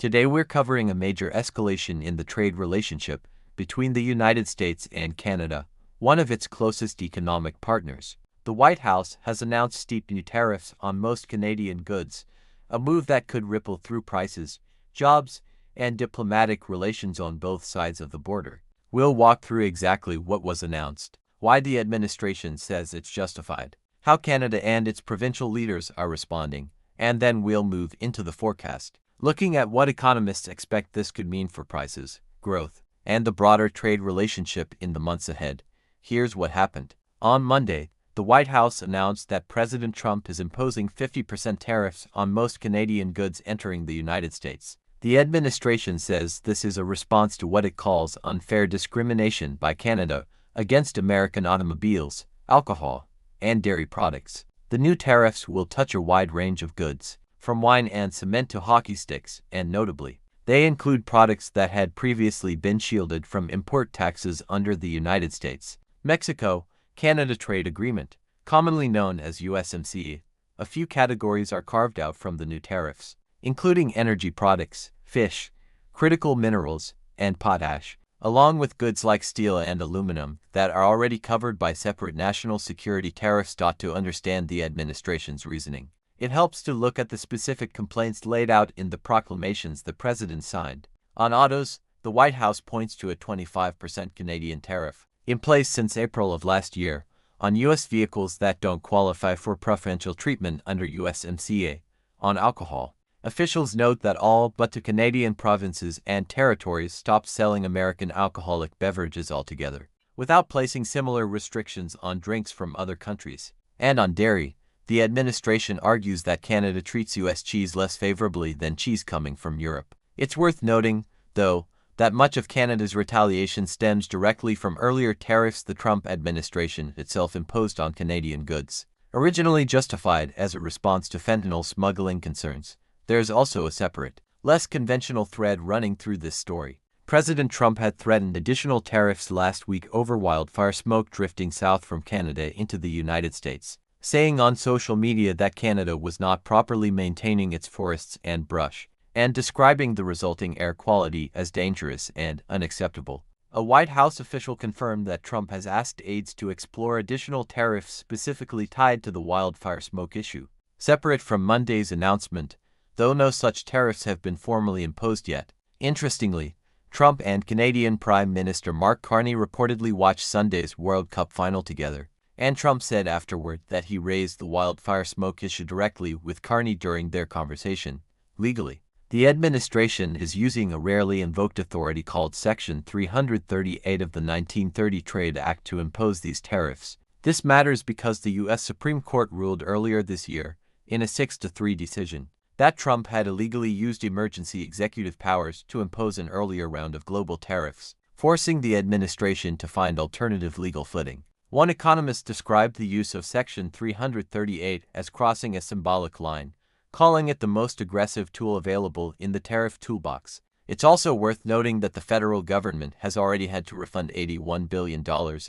Today we're covering a major escalation in the trade relationship between the United States and Canada, one of its closest economic partners. The White House has announced steep new tariffs on most Canadian goods, a move that could ripple through prices, jobs, and diplomatic relations on both sides of the border. We'll walk through exactly what was announced, why the administration says it's justified, how Canada and its provincial leaders are responding, and then we'll move into the forecast, looking at what economists expect this could mean for prices, growth, and the broader trade relationship in the months ahead. Here's what happened. On Monday, the White House announced that President Trump is imposing 50% tariffs on most Canadian goods entering the United States. The administration says this is a response to what it calls unfair discrimination by Canada against American automobiles, alcohol, and dairy products. The new tariffs will touch a wide range of goods, from wine and cement to hockey sticks, and notably, they include products that had previously been shielded from import taxes under the United States-Mexico-Canada Trade Agreement, commonly known as USMCA. A few categories are carved out from the new tariffs, including energy products, fish, critical minerals, and potash, along with goods like steel and aluminum that are already covered by separate national security tariffs. To understand the administration's reasoning, it helps to look at the specific complaints laid out in the proclamations the president signed. On autos, the White House points to a 25% Canadian tariff, in place since April of last year, on U.S. vehicles that don't qualify for preferential treatment under USMCA. On alcohol, officials note that all but two Canadian provinces and territories stopped selling American alcoholic beverages altogether, without placing similar restrictions on drinks from other countries. And on dairy, the administration argues that Canada treats U.S. cheese less favorably than cheese coming from Europe. It's worth noting, though, that much of Canada's retaliation stems directly from earlier tariffs the Trump administration itself imposed on Canadian goods, originally justified as a response to fentanyl smuggling concerns. There's also a separate, less conventional thread running through this story. President Trump had threatened additional tariffs last week over wildfire smoke drifting south from Canada into the United States, saying on social media that Canada was not properly maintaining its forests and brush, and describing the resulting air quality as dangerous and unacceptable. A White House official confirmed that Trump has asked aides to explore additional tariffs specifically tied to the wildfire smoke issue. Separate from Monday's announcement, though no such tariffs have been formally imposed yet. Interestingly, Trump and Canadian Prime Minister Mark Carney reportedly watched Sunday's World Cup final together, and Trump said afterward that he raised the wildfire smoke issue directly with Carney during their conversation. Legally, the administration is using a rarely invoked authority called Section 338 of the 1930 Trade Act to impose these tariffs. This matters because the U.S. Supreme Court ruled earlier this year, in a 6-3 decision, that Trump had illegally used emergency executive powers to impose an earlier round of global tariffs, forcing the administration to find alternative legal footing. One economist described the use of Section 338 as crossing a symbolic line, calling it the most aggressive tool available in the tariff toolbox. It's also worth noting that the federal government has already had to refund $81 billion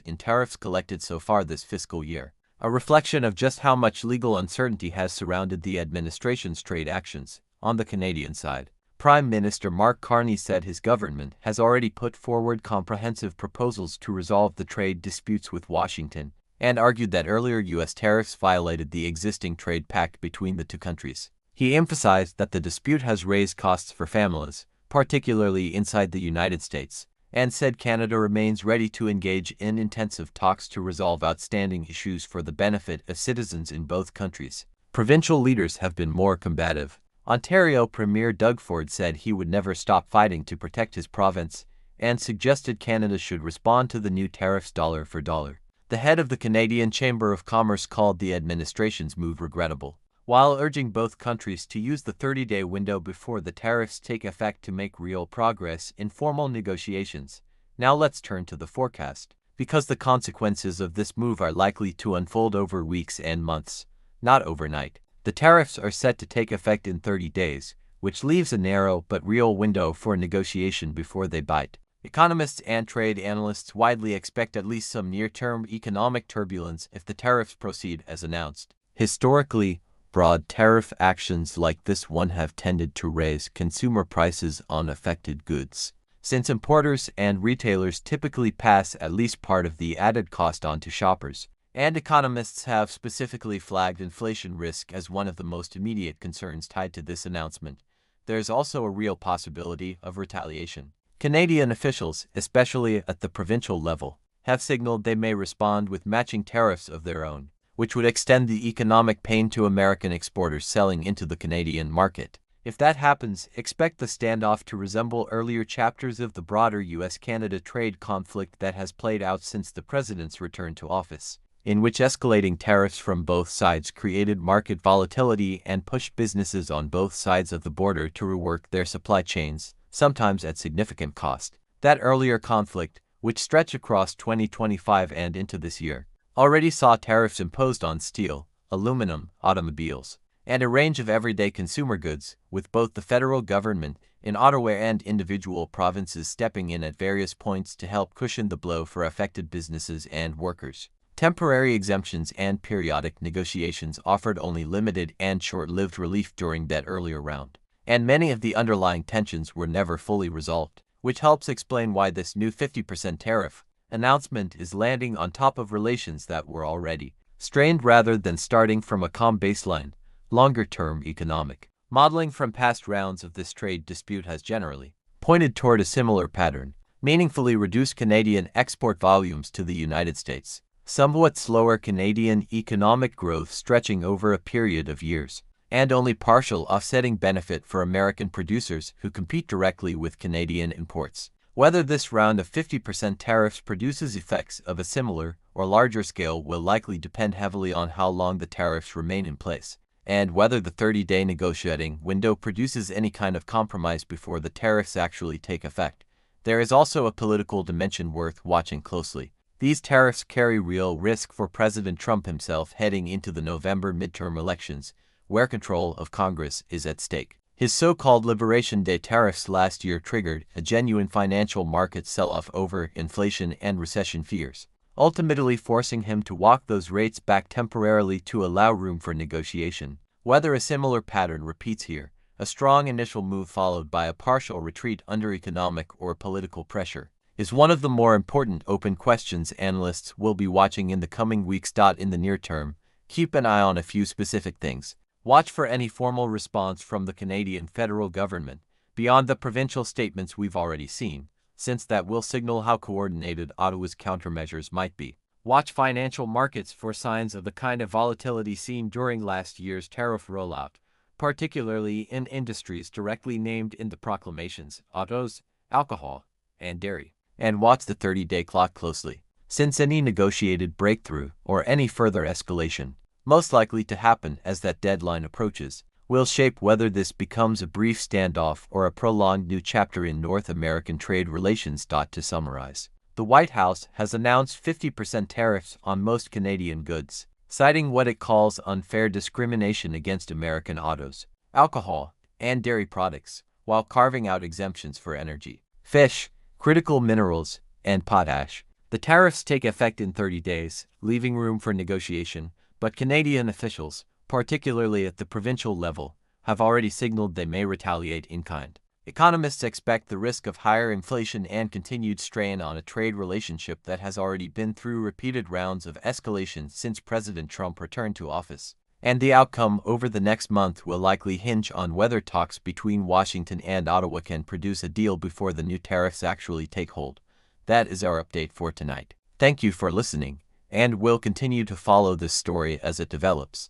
in tariffs collected so far this fiscal year, a reflection of just how much legal uncertainty has surrounded the administration's trade actions. On the Canadian side, Prime Minister Mark Carney said his government has already put forward comprehensive proposals to resolve the trade disputes with Washington, and argued that earlier U.S. tariffs violated the existing trade pact between the two countries. He emphasized that the dispute has raised costs for families, particularly inside the United States, and said Canada remains ready to engage in intensive talks to resolve outstanding issues for the benefit of citizens in both countries. Provincial leaders have been more combative. Ontario Premier Doug Ford said he would never stop fighting to protect his province, and suggested Canada should respond to the new tariffs dollar for dollar. The head of the Canadian Chamber of Commerce called the administration's move regrettable, while urging both countries to use the 30-day window before the tariffs take effect to make real progress in formal negotiations. Now let's turn to the forecast, because the consequences of this move are likely to unfold over weeks and months, not overnight. The tariffs are set to take effect in 30 days, which leaves a narrow but real window for negotiation before they bite. Economists and trade analysts widely expect at least some near-term economic turbulence if the tariffs proceed as announced. Historically, Broad tariff actions like this one have tended to raise consumer prices on affected goods, since importers and retailers typically pass at least part of the added cost on to shoppers, and economists have specifically flagged inflation risk as one of the most immediate concerns tied to this announcement. There's also a real possibility of retaliation. Canadian officials, especially at the provincial level, have signaled they may respond with matching tariffs of their own, which would extend the economic pain to American exporters selling into the Canadian market. If that happens, expect the standoff to resemble earlier chapters of the broader U.S. Canada trade conflict that has played out since the president's return to office, in which escalating tariffs from both sides created market volatility and pushed businesses on both sides of the border to rework their supply chains, sometimes at significant cost. That earlier conflict, which stretched across 2025 and into this year, already saw tariffs imposed on steel, aluminum, automobiles, and a range of everyday consumer goods, with both the federal government in Ottawa and individual provinces stepping in at various points to help cushion the blow for affected businesses and workers. Temporary exemptions and periodic negotiations offered only limited and short-lived relief during that earlier round, and many of the underlying tensions were never fully resolved, which helps explain why this new 50% tariff announcement is landing on top of relations that were already strained rather than starting from a calm baseline. Longer-term economic modeling from past rounds of this trade dispute has generally pointed toward a similar pattern: meaningfully reduced Canadian export volumes to the United States, somewhat slower Canadian economic growth stretching over a period of years, and only partial offsetting benefit for American producers who compete directly with Canadian imports. Whether this round of 50% tariffs produces effects of a similar or larger scale will likely depend heavily on how long the tariffs remain in place, and whether the 30-day negotiating window produces any kind of compromise before the tariffs actually take effect. There is also a political dimension worth watching closely. These tariffs carry real risk for President Trump himself heading into the November midterm elections, where control of Congress is at stake. His so-called Liberation Day tariffs last year triggered a genuine financial market sell-off over inflation and recession fears, ultimately forcing him to walk those rates back temporarily to allow room for negotiation. Whether a similar pattern repeats here, a strong initial move followed by a partial retreat under economic or political pressure, is one of the more important open questions analysts will be watching in the coming weeks. In the near term, keep an eye on a few specific things. Watch for any formal response from the Canadian federal government, beyond the provincial statements we've already seen, since that will signal how coordinated Ottawa's countermeasures might be. Watch financial markets for signs of the kind of volatility seen during last year's tariff rollout, particularly in industries directly named in the proclamations: autos, alcohol, and dairy. And watch the 30-day clock closely, since any negotiated breakthrough or any further escalation, most likely to happen as that deadline approaches, will shape whether this becomes a brief standoff or a prolonged new chapter in North American trade relations. To summarize, the White House has announced 50% tariffs on most Canadian goods, citing what it calls unfair discrimination against American autos, alcohol, and dairy products, while carving out exemptions for energy, fish, critical minerals, and potash. The tariffs take effect in 30 days, leaving room for negotiation, but Canadian officials, particularly at the provincial level, have already signaled they may retaliate in kind. Economists expect the risk of higher inflation and continued strain on a trade relationship that has already been through repeated rounds of escalation since President Trump returned to office. And the outcome over the next month will likely hinge on whether talks between Washington and Ottawa can produce a deal before the new tariffs actually take hold. That is our update for tonight. Thank you for listening, and we'll continue to follow this story as it develops.